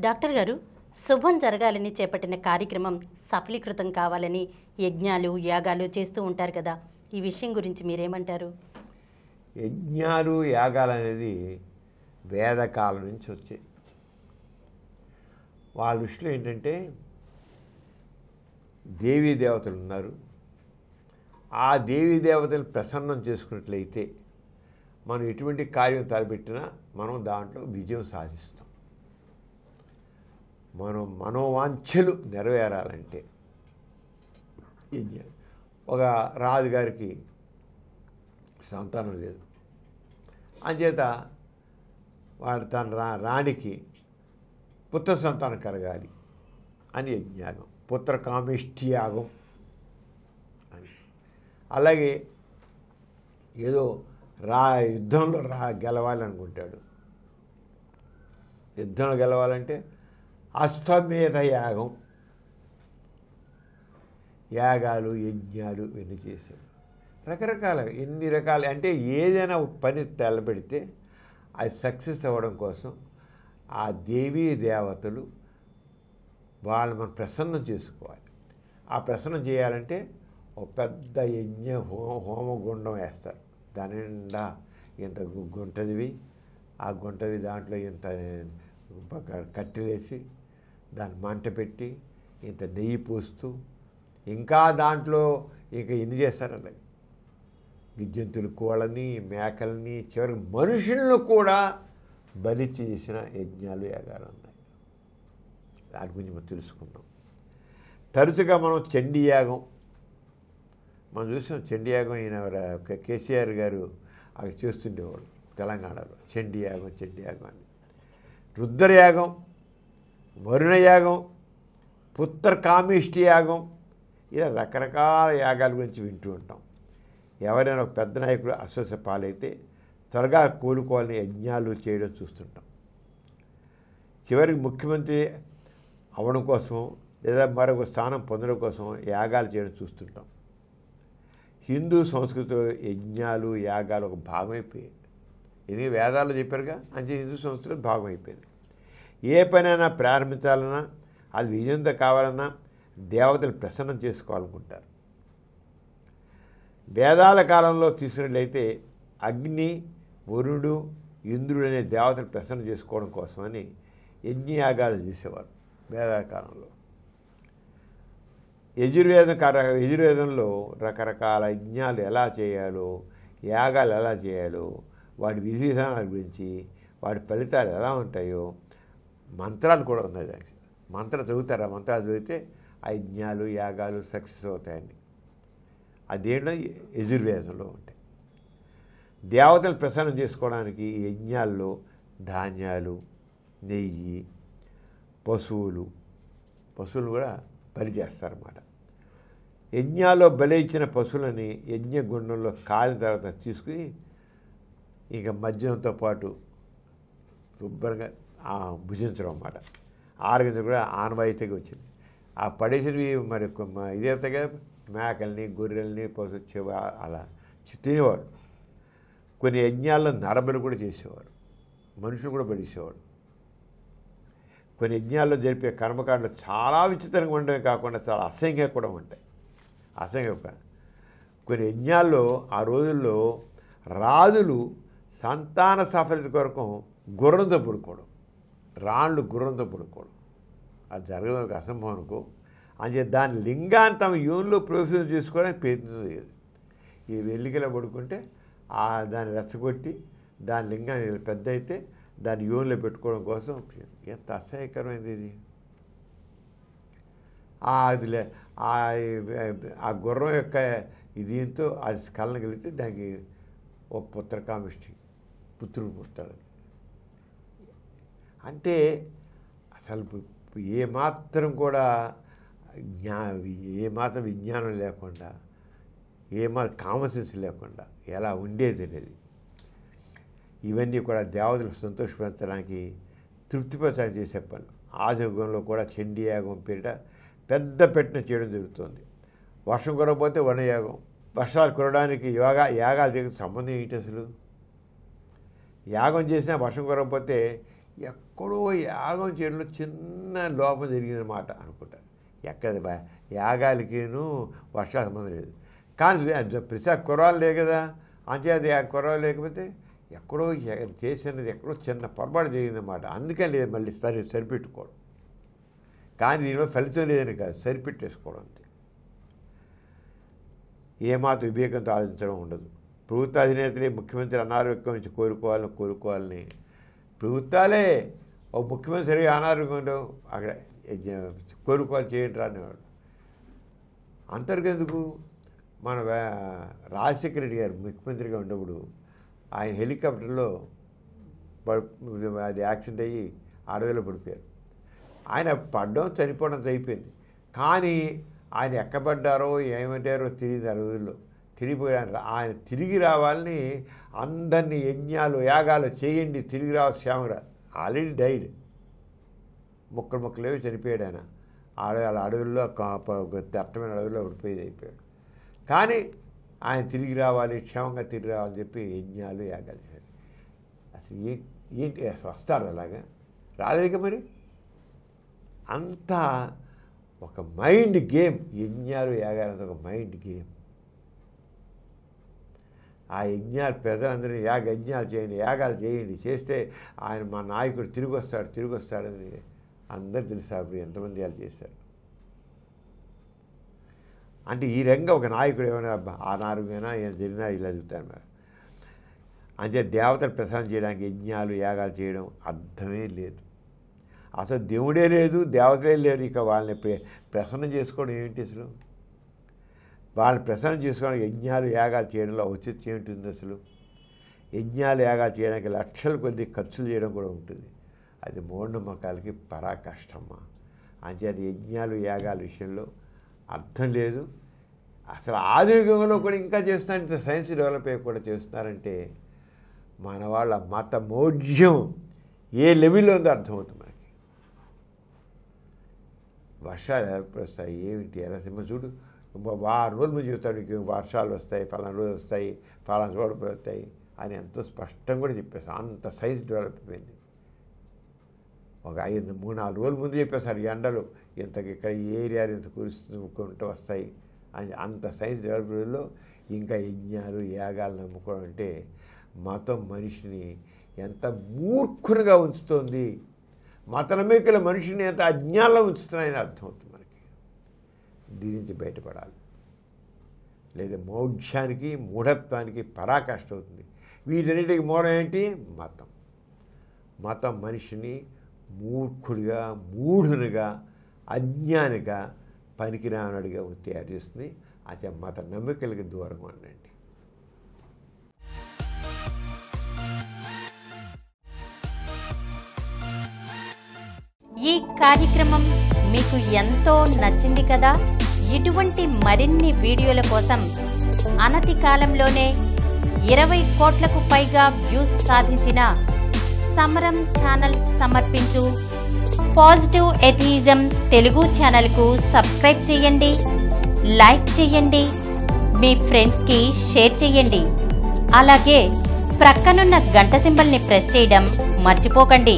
Doctor గారు, శుభం జరగాలని చేపట్టిన కార్యక్రమం సఫలీకృతం కావాలని యజ్ఞాలు యాగాలు చేస్తూ ఉంటారు కదా, ఈ విషయం గురించి మీరేమంటారు? యజ్ఞాలు యాగాలు అనేది వేదకాలం నుంచి వచ్చాయి. వాళ్ళ దృష్టిలో ఏంటంటే దేవీ దేవతలు ఉన్నారు, ఆ దేవీ దేవతలు ప్రసన్నం చేసుకున్నట్లయితే మనం ఎటువంటి కార్యం తలపెట్టినా మనం దాంట్లో విజయం సాధిస్తాం. మనం మనోవాంఛలు నెరవేరాలంటే ఒక రాజుగారికి సంతానం లేదు, అంచేత వాడు తన రాణికి పుత్ర సంతానం కలగాలి అని యజ్ఞయాగం, పుత్రకామిష్టి యాగం అని. అలాగే ఏదో యుద్ధంలో గెలవాలనుకుంటాడు, యుద్ధంలో గెలవాలంటే అశ్వమేధ యాగం, యాగాలు యజ్ఞాలు ఇవన్నీ చేశాడు. రకరకాల ఎన్ని రకాలు అంటే ఏదైనా పని తెల్లబెడితే అది సక్సెస్ అవ్వడం కోసం ఆ దేవీ దేవతలు వాళ్ళు మనం ప్రసన్నం చేసుకోవాలి. ఆ ప్రసన్నం చేయాలంటే ఒక పెద్ద యజ్ఞ హోమగుండం వేస్తారు. దాని నిండా ఇంత గుంటదివి, ఆ గుంటది దాంట్లో ఇంత కట్టెలేసి దాన్ని మంట పెట్టి ఇంత నెయ్యి పోస్తూ ఇంకా దాంట్లో ఇక ఎన్ని చేస్తారు అలాగే జంతువులు, కోళ్ళని మేకల్ని చివరికి మనుషులను కూడా బలి చేసిన యజ్ఞాలు యాగాలు ఉన్నాయి. దాని గురించి మనం తెలుసుకున్నాం. తరచుగా మనం చండీ యాగం మనం చూసాం. చండీ యాగం ఈయన కేసీఆర్ గారు అక్కడ చేస్తుండేవాడు తెలంగాణలో. చండీ యాగం అని, రుద్రయాగం, వరుణయాగం, పుత్రకామిష్టి యాగం, ఇలా రకరకాల యాగాల గురించి వింటూ ఉంటాం. ఎవరైనా ఒక పెద్ద నాయకుడు అస్వస్థ పాలైతే త్వరగా కోలుకోవాలని యజ్ఞాలు చేయడం చూస్తుంటాం. చివరికి ముఖ్యమంత్రి అవడం కోసం లేదా మరొక స్థానం పొందడం కోసం యాగాలు చేయడం చూస్తుంటాం. హిందూ సంస్కృతిలో యజ్ఞాలు యాగాలు ఒక భాగం అయిపోయాయి. ఇది వేదాల్లో చెప్పారుగా, అంటే హిందూ సంస్కృతిలో భాగం అయిపోయింది. ఏ పనైనా ప్రారంభించాలన్నా అది విజయంతో కావాలన్నా దేవతలు ప్రసన్నం చేసుకోవాలనుకుంటారు. వేదాల కాలంలో తీసుకున్నట్లయితే అగ్ని, వరుణుడు, ఇంద్రుడు అనే దేవతలు ప్రసన్నం చేసుకోవడం కోసమని యజ్ఞయాగాలు చేసేవారు వేదాల కాలంలో. యజుర్వేదంలో రకరకాల యజ్ఞాలు ఎలా చేయాలో, యాగాలు ఎలా చేయాలో, వాటి విధి విధానాల గురించి, వాటి ఫలితాలు ఎలా ఉంటాయో మంత్రాలు కూడా ఉన్నాయి. దానికి మంత్రాలు చదువుతారు. ఆ మంత్రాలు చదివితే ఆ యజ్ఞాలు యాగాలు సక్సెస్ అవుతాయని అదేంటో యజుర్వేదంలో ఉంటాయి. దేవతలు ప్రసన్నం చేసుకోవడానికి యజ్ఞాల్లో ధాన్యాలు, నెయ్యి, పశువులు కూడా బలి చేస్తారన్నమాట. యజ్ఞాల్లో బలి ఇచ్చిన పశువులని యజ్ఞగుండంలో కాలిన తర్వాత తీసుకుని ఇంకా మద్యంతో పాటు శుభ్రంగా భుజించడం అన్నమాట. ఆరోగ్యం కూడా ఆనవాయితీగా వచ్చింది. ఆ పడేసినవి మరి ఇదేతగా మేకల్ని, గొర్రెల్ని, పశు అలా తినేవాడు. కొన్ని యజ్ఞాల్లో నరబలి కూడా చేసేవారు, మనుషులు కూడా బలిసేవాడు. కొన్ని యజ్ఞాల్లో జరిపే కర్మకాండలు చాలా విచిత్రంగా ఉండడమే కాకుండా చాలా అసహ్యంగా కూడా ఉంటాయి. అసహ్యంగా కొన్ని యజ్ఞాల్లో ఆ రోజుల్లో రాజులు సంతాన సఫలత కొరకు గుర్రంతో పడుకోవడం, రాళ్ళు గుర్రంతో పడుకోవడం, అది జరగడం అసంభవనుకో అని దాని లింగాన్ని తమ యోనిలో ప్రవేశం చేసుకోవడానికి ప్రయత్నం చేయదు. ఈ వెల్లికలో పడుకుంటే దాన్ని రెచ్చగొట్టి దాని లింగాన్ని పెద్ద అయితే దాన్ని యోనిలో పెట్టుకోవడం కోసం. ఎంత అసహ్యకరమైనది ఇది. ఆ గుర్రం యొక్క దీంతో అది స్కలన కలిగితే దానికి ఒక పుత్రకామిష్టి పుత్రుడు పుడతాడు. అంటే అసలు ఏమాత్రం కూడా ఏమాత్రం విజ్ఞానం లేకుండా, ఏమాత్రం కామన్ సెన్స్ లేకుండా ఎలా ఉండేది అనేది, ఇవన్నీ కూడా దేవతలు సంతోషపరచడానికి, తృప్తిపరచడానికి చేసే పనులు. ఆదియుగంలో కూడా చండీ యాగం పేరిట పెద్ద పెట్టిన చేయడం జరుగుతుంది. వర్షం కురవకపోతే వనయాగం, వర్షాలు కురవడానికి యాగాలు దగ్గర సంబంధం ఏంటి? అసలు యాగం చేసినా వర్షం కురవకపోతే ఎక్కడో యాగం చేయడంలో చిన్న లోపం జరిగిందన్నమాట అనుకుంటారు. ఎక్కడ యాగాలకిను వర్షాలు సంబంధం లేదు. కానీ ప్రతి కుర్రాలు లేదు కదా, అంచేది కుర్రాలు లేకపోతే ఎక్కడో చేసినది ఎక్కడో చిన్న పొరపాటు జరిగిందన్నమాట. అందుకని లేదు మళ్ళీ సరిపెట్టుకోవడం. కానీ దీనిలో ఫలితం లేదని కాదు, సరిపెట్టేసుకోవడం అంతే. ఏమాత్రం వివేకంతో ఆలోచించడం ఉండదు. ప్రభుత్వ అధినేతలే ముఖ్యమంత్రి అనారోగ్యం నుంచి కోరుకోవాలని ప్రభుత్వాలే ఒక ముఖ్యమంత్రి సరిగా అనారోగ్యం ఉండవు అక్కడ కోరుకోవాలి చేయండి రానివాడు. అంతర్గెందుకు మన రాజశేఖర రెడ్డి గారు ముఖ్యమంత్రిగా ఉన్నప్పుడు ఆయన హెలికాప్టర్లో అది యాక్సిడెంట్ అయ్యి అడవిలో పడిపోయారు. ఆయన పడ్డం చనిపోవడంతో అయిపోయింది. కానీ ఆయన ఎక్కబడ్డారో ఏమంటారో తెలియదు. ఆ రోజుల్లో తిరిగిపోయారు. ఆయన తిరిగి రావాలని అందరినీ యజ్ఞాలు యాగాలు చేయండి, తిరిగి రావాలి శ్యామరా. ఆల్రెడీ డైడ్, ముక్కలేవి చనిపోయాడు ఆయన. వాళ్ళ అడవుల్లో దట్టమైన అడవుల్లో పడిపోయేది అయిపోయాడు. కానీ ఆయన తిరిగి రావాలి, క్షేమంగా తిరిగి రావాలని చెప్పి యజ్ఞాలు యాగాలు చేశారు. అసలు ఏంటి వస్తారు అలాగా రాలేక మరి. అంతా ఒక మైండ్ గేమ్. యజ్ఞాలు యాగాలు ఒక మైండ్ గేమ్. ఆ యజ్ఞాలు ప్రజలందరినీ యజ్ఞాలు చేయండి, యాగాలు చేయండి, చేస్తే ఆయన మా నాయకుడు తిరిగి వస్తాడని అందరూ తెలుసు. అప్పుడు ఎంతమంది వాళ్ళు చేశారు అంటే ఈ రంగా ఒక నాయకుడు ఏమైనా అనారోగ్యమైనా ఏం జరిగినా ఇలా చెప్తాను మరి. అంటే దేవతలు ప్రసాదం చేయడానికి యజ్ఞాలు యాగాలు చేయడం అర్థమే లేదు. అసలు దేవుడే లేదు, దేవతలే లేరు. ఇక వాళ్ళని ప్రసన్నం చేసుకోవడం ఏమిటి అసలు? వాళ్ళని ప్రసన్నం చేసుకోవడానికి యజ్ఞాలు యాగాలు చేయడంలో ఔచిత్యం ఏమిటి అసలు? యజ్ఞాలు యాగాలు చేయడానికి లక్షల కొద్ది ఖర్చులు చేయడం కూడా ఉంటుంది. అది మూఢనమ్మకాలకి పరాకష్టమ్మా. అంచేది యజ్ఞాలు యాగాల విషయంలో అర్థం లేదు. అసలు ఆధునికంలో కూడా ఇంకా చేస్తున్నారు. ఇంత సైన్స్ డెవలప్ అయ్యి కూడా చేస్తున్నారంటే మన వాళ్ళ మత మౌఢ్యం ఏ లెవెల్లో ఉందో అర్థమవుతుంది మనకి. వర్షాలు ఎప్పుడు వస్తాయి ఏమిటి ఎలా చూడు, 6 రోజులు ముందు చెబుతాడు వర్షాలు వస్తాయి, ఫలానా రోజు వస్తాయి, ఫలానా చోట వస్తాయి అని ఎంతో స్పష్టంగా కూడా చెప్పేస్తాం. అంత సైన్స్ డెవలప్ అయిపోయింది. ఒక 3-4 రోజుల ముందు చెప్పేసారు ఎండలు ఇంతకి ఇక్కడ ఈ ఏరియాలు ఇంత కురుస్తుంటూ వస్తాయి అని. అంత సైన్స్ డెవలప్లో ఇంకా యజ్ఞాలు యాగాలు నమ్ముకోవడం అంటే మతం మనిషిని ఎంత మూర్ఖునిగా ఉంచుతోంది, మత నమ్మకాల మనిషిని ఎంత అజ్ఞానంలో ఉంచుతున్నాయని అర్థమవుతుంది మనకి. దీని నుంచి బయటపడాలి, లేదా మౌఢ్యానికి మూఢత్వానికి పరాకాష్ట అవుతుంది. వీటన్నిటికి మూలం ఏంటి? మతం. మతం మనిషిని మూర్ఖుడిగా, మూఢునిగా, అజ్ఞానిగా, పనికిరానుడిగా తయారు చేస్తుంది. అయితే మత నమ్మకాలకి దూరంగా ఉండండి. ఈ కార్యక్రమం మీకు ఎంతో నచ్చింది కదా. ఇటువంటి మరిన్ని వీడియోల కోసం అనతి కాలంలోనే 20 కోట్లకు పైగా వ్యూస్ సాధించిన సమరం ఛానల్ సమర్పించు పాజిటివ్ ఎథియిజం తెలుగు ఛానల్కు సబ్స్క్రైబ్ చేయండి, లైక్ చేయండి, మీ ఫ్రెండ్స్కి షేర్ చేయండి. అలాగే ప్రక్కనున్న గంట సింబల్ని ప్రెస్ చేయడం మర్చిపోకండి.